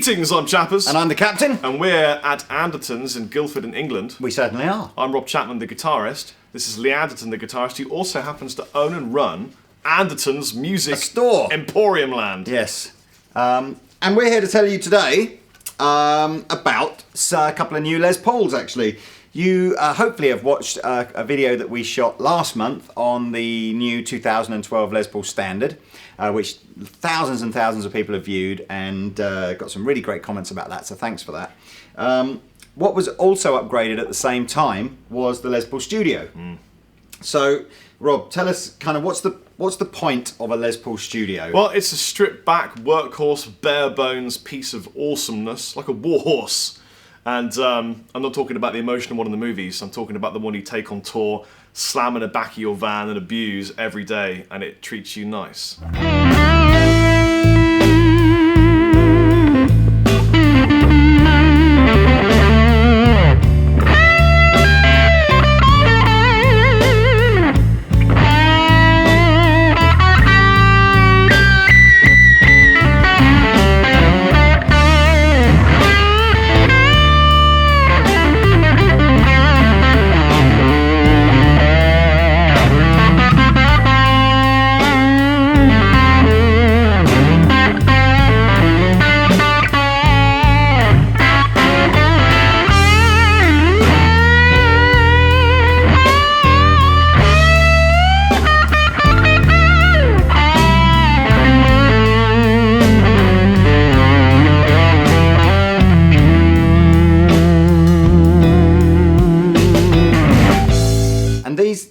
Greetings, I'm Chappers. And I'm the captain. And we're at Andertons in Guildford in England. We certainly are. I'm Rob Chapman, the guitarist. This is Lee Anderton, the guitarist, who also happens to own and run Andertons Music Store. Emporium Land. Yes. And we're here to tell you today about a couple of new Les Pauls, actually. You hopefully have watched a video that we shot last month on the new 2012 Les Paul Standard, which thousands and thousands of people have viewed and got some really great comments about that, so thanks for that. What was also upgraded at the same time was the Les Paul Studio. So, Rob, tell us kind of what's the point of a Les Paul Studio? Well, it's a stripped back, workhorse, bare bones piece of awesomeness, like a warhorse. And I'm not talking about the emotional one in the movies, I'm talking about the one you take on tour, slam in the back of your van and abuse every day, and it treats you nice.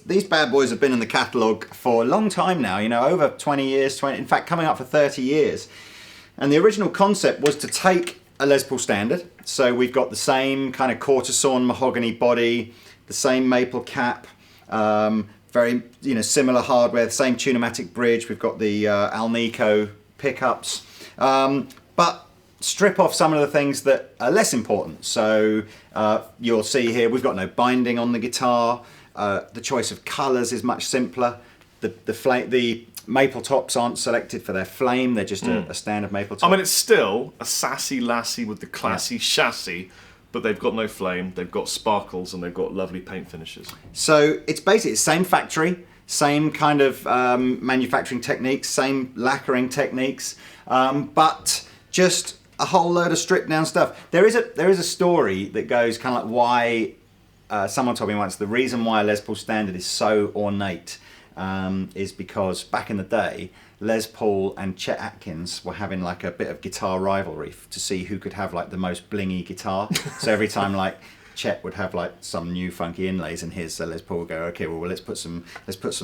These bad boys have been in the catalogue for a long time now, you know, over 20 years, in fact coming up for 30 years. And the original concept was to take a Les Paul Standard, so we've got the same kind of quarter-sawn mahogany body, the same maple cap, very similar hardware, the same Tunematic bridge, we've got the Alnico pickups, but strip off some of the things that are less important. So you'll see here we've got no binding on the guitar. The choice of colours is much simpler. The maple tops aren't selected for their flame, they're just a standard maple top. I mean, it's still a sassy lassie with the classy chassis, but they've got no flame, they've got sparkles, and they've got lovely paint finishes. So it's basically the same factory, same kind of manufacturing techniques, same lacquering techniques, but just a whole load of stripped down stuff. There is a story that goes kind of like why. Someone told me once the reason why a Les Paul Standard is so ornate is because back in the day, Les Paul and Chet Atkins were having like a bit of guitar rivalry to see who could have like the most blingy guitar. So every time like Chet would have like some new funky inlays in his, so Les Paul would go, okay, well let's put some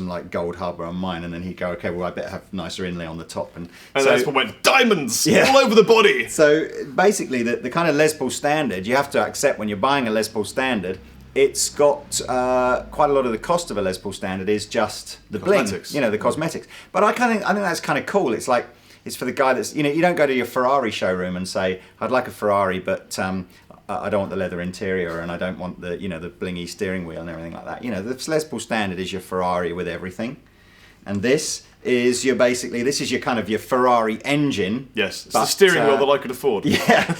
like gold hardware on mine, and then he'd go, okay, well I better have nicer inlay on the top, and so Les Paul went diamonds yeah. all over the body. So basically, the kind of Les Paul Standard you have to accept when you're buying a Les Paul Standard. It's got quite a lot of the cost of a Les Paul Standard is just the cosmetics. Bling, the cosmetics. But I think that's kind of cool. It's like it's for the guy that's you don't go to your Ferrari showroom and say I'd like a Ferrari, but I don't want the leather interior and I don't want the the blingy steering wheel and everything like that. The Les Paul Standard is your Ferrari with everything, and this is your kind of your Ferrari engine. Yes, it's the steering wheel that I could afford. Yeah.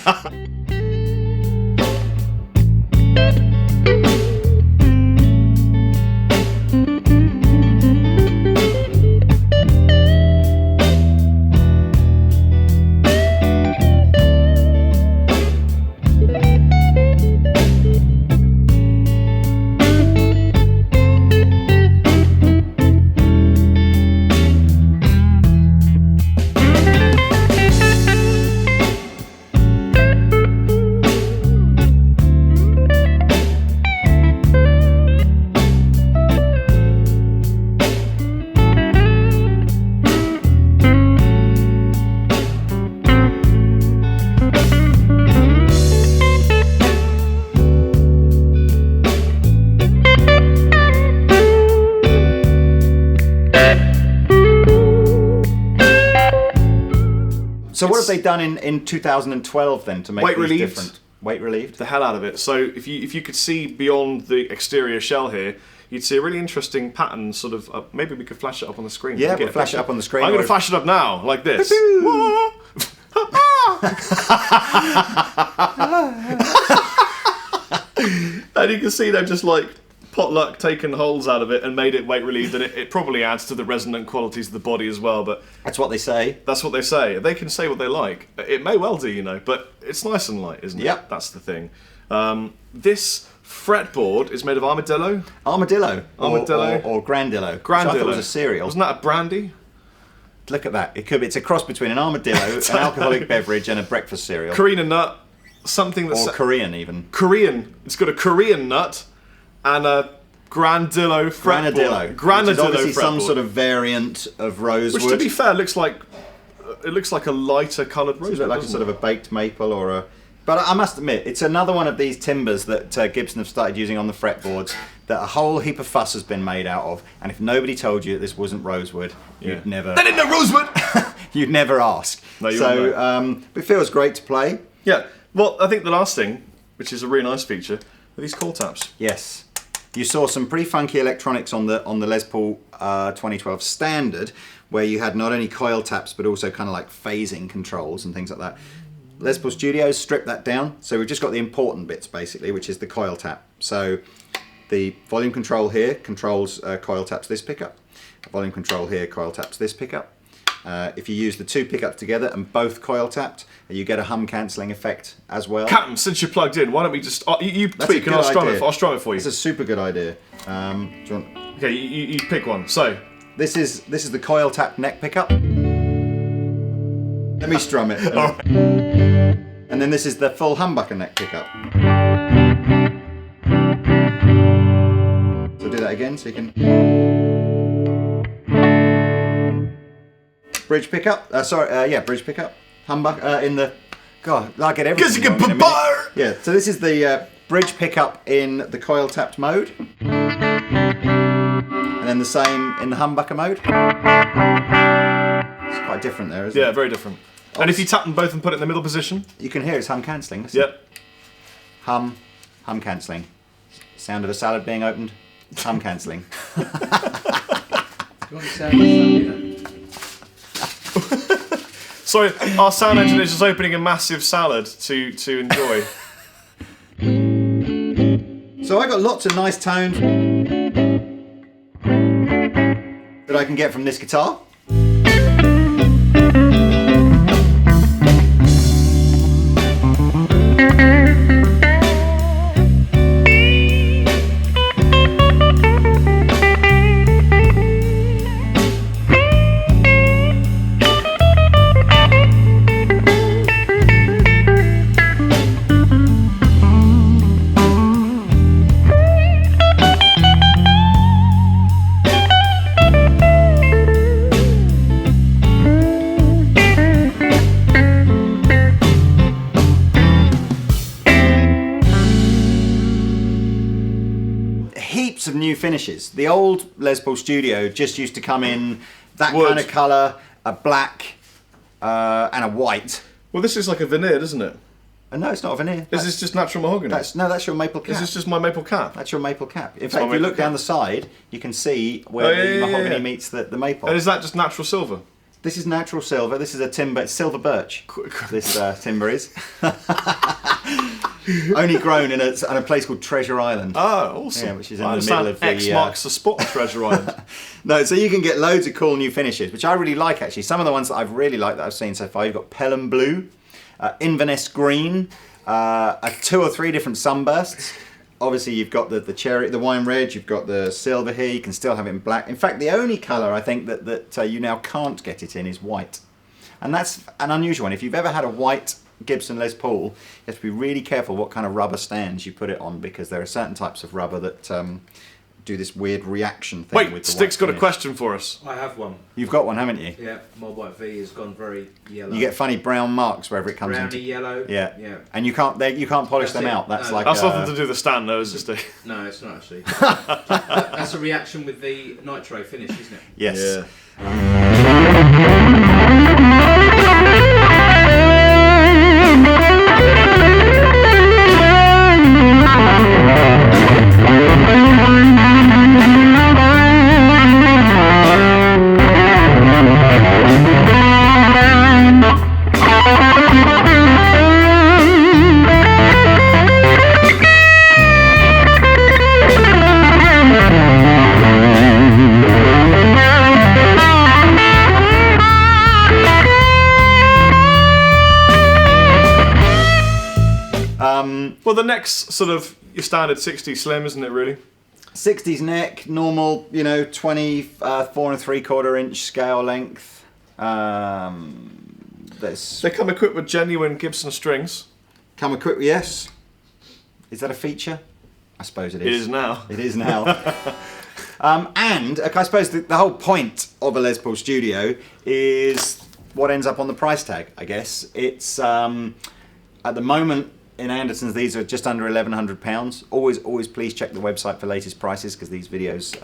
So what have they done in 2012 then to make these different? Weight relieved? The hell out of it. So if you could see beyond the exterior shell here, you'd see a really interesting pattern, sort of, maybe we could flash it up on the screen. Yeah, we'll flash it up on the screen. I'm going to flash it up now, like this. And you can see they've just like potluck taken holes out of it and made it weight relieved, and it probably adds to the resonant qualities of the body as well. But That's what they say. that's what they say. They can say what they like. It may well do, but it's nice and light, isn't it? Yep. That's the thing. This fretboard is made of armadillo. Armadillo. Armadillo. Or Grandillo. Grandillo. Which I thought was a cereal. Wasn't that a brandy? Look at that. It's a cross between an armadillo, an alcoholic beverage, and a breakfast cereal. Korean nut. Something that's Or Korean, even. Korean. It's got a Korean nut and a Grandillo fretboard. Which is obviously fretboard. some sort of variant of rosewood. Which, to be fair, looks like a lighter coloured rosewood. Does it look like a sort of a baked maple or a... But I must admit, it's another one of these timbers that Gibson have started using on the fretboards that a whole heap of fuss has been made out of. And if nobody told you that this wasn't rosewood, you'd never... They didn't know rosewood! You'd never ask. No, you wouldn't know. It feels great to play. Yeah. Well, I think the last thing, which is a really nice feature, are these coil taps. Yes. You saw some pretty funky electronics on the Les Paul 2012 Standard, where you had not only coil taps but also kind of like phasing controls and things like that. Les Paul Studios stripped that down, so we've just got the important bits basically, which is the coil tap. So the volume control here controls coil taps this pickup. Volume control here coil taps this pickup. If you use the two pickups together and both coil tapped, you get a hum cancelling effect as well. Captain, since you're plugged in, why don't we just... you tweak and I'll strum it for you. That's a super good idea. Do you want... Okay, you pick one. So... This is the coil tap neck pickup. Let me strum it. And then this is the full humbucker neck pickup. So do that again so you can... Bridge pickup. Bridge pickup. Humbucker in the... God, I get everything. Yeah, so this is the bridge pickup in the coil tapped mode. And then the same in the humbucker mode. It's quite different there, isn't it? Yeah, very different. And if you tap them both and put it in the middle position... You can hear it's hum cancelling. Listen. Yep. Hum cancelling. Sound of a salad being opened. Hum cancelling. Sorry, our sound engineer is just opening a massive salad to enjoy. So I got lots of nice tones that I can get from this guitar. Of new finishes. The old Les Paul Studio just used to come in that kind of colour, a black and a white. Well, this is like a veneer, isn't it? No, it's not a veneer. Is this just natural mahogany? That's your maple cap. Is this just my maple cap? That's your maple cap. In fact, if you look down the side, you can see where the mahogany meets the maple. And is that just natural silver? This is natural silver. This is a timber. It's silver birch. This timber is. Only grown in a place called Treasure Island. Oh, awesome. Yeah, which is in the middle of the... X marks the spot of Treasure Island. No, so you can get loads of cool new finishes, which I really like, actually. Some of the ones that I've really liked that I've seen so far, you've got Pelham Blue, Inverness Green, 2 or 3 different sunbursts. Obviously, you've got the cherry, the wine red, you've got the silver here, you can still have it in black. In fact, the only colour I think that you now can't get it in is white. And that's an unusual one. If you've ever had a white Gibson Les Paul, you have to be really careful what kind of rubber stands you put it on, because there are certain types of rubber that do this weird reaction thing. Wait, with the Stick's white got a question for us. I have one. You've got one, haven't you? Yeah, my white V has gone very yellow. You get funny brown marks wherever it comes Browny into. yellow. Yeah. And you can't polish them out. That's like That's nothing to do with the stand, though, is it, Stick? No, it's not actually. That's a reaction with the nitro finish, isn't it? Yes. Yeah. Well, the neck's sort of your standard 60 slim, isn't it, really? 60s neck, normal, 24 and 3/4 inch scale length. They come equipped with genuine Gibson strings. Come equipped, yes. Is that a feature? I suppose it is. It is now. It is now. And I suppose the whole point of a Les Paul Studio is what ends up on the price tag, I guess. It's, at the moment, in Andertons, these are just under £1,100. Always please check the website for latest prices, because these videos,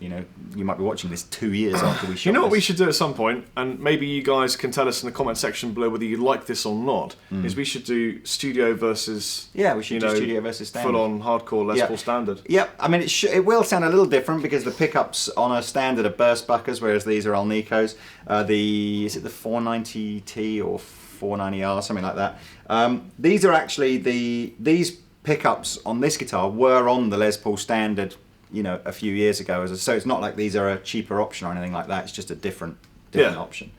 you might be watching this 2 years after we shot. You know what we should do at some point, and maybe you guys can tell us in the comment section below whether you like this or not, is we should do studio versus... Yeah, we should do studio versus standard. Full-on hardcore Les Paul standard. Yep, I mean, it will sound a little different because the pickups on a standard are burst buckers, whereas these are Alnicos. Is it the 490T or 490R, something like that? These are actually these pickups on this guitar were on the Les Paul standard, a few years ago. So it's not like these are a cheaper option or anything like that. It's just a different option.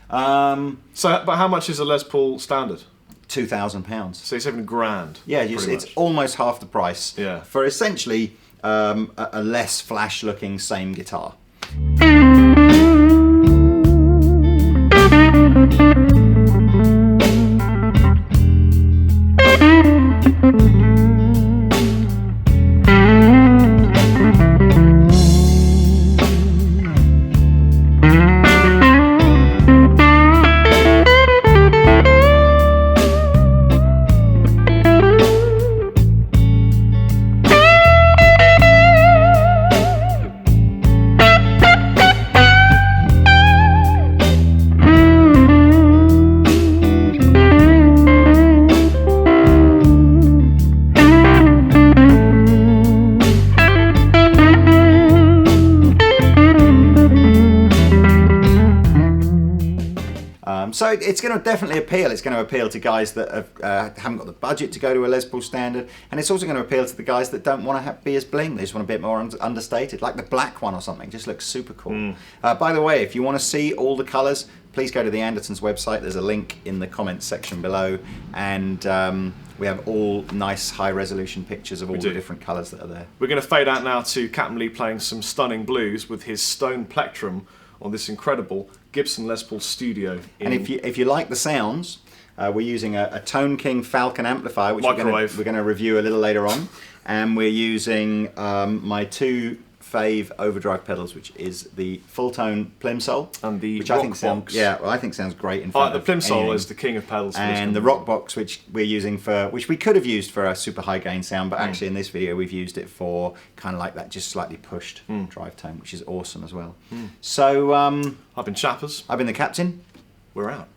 But how much is a Les Paul standard? £2,000. So you're saving $1,000. Yeah, it's almost half the price. Yeah. For essentially a less flash-looking same guitar. So it's going to definitely appeal. It's going to appeal to guys that haven't got the budget to go to a Les Paul standard, and it's also going to appeal to the guys that don't want to be as bling. They just want a bit more understated, like the black one or something. Just looks super cool. By the way, if you want to see all the colours, please go to the Andertons website. There's a link in the comments section below, and we have all nice high-resolution pictures of all the different colours that are there. We're going to fade out now to Captain Lee playing some stunning blues with his stone plectrum on this incredible Gibson Les Paul Studio. And if you like the sounds, we're using a Tone King Falcon amplifier, which we're going to review a little later on, and we're using my two fave overdrive pedals, which is the full tone Plimsoll and the which rock I think sounds great in front the Plimsoll is the king of pedals, and the rock box, which we're using which we could have used for a super high gain sound, but actually in this video we've used it for kind of like that just slightly pushed drive tone, which is awesome as well. So I've been Chappers. I've been the Captain. We're out.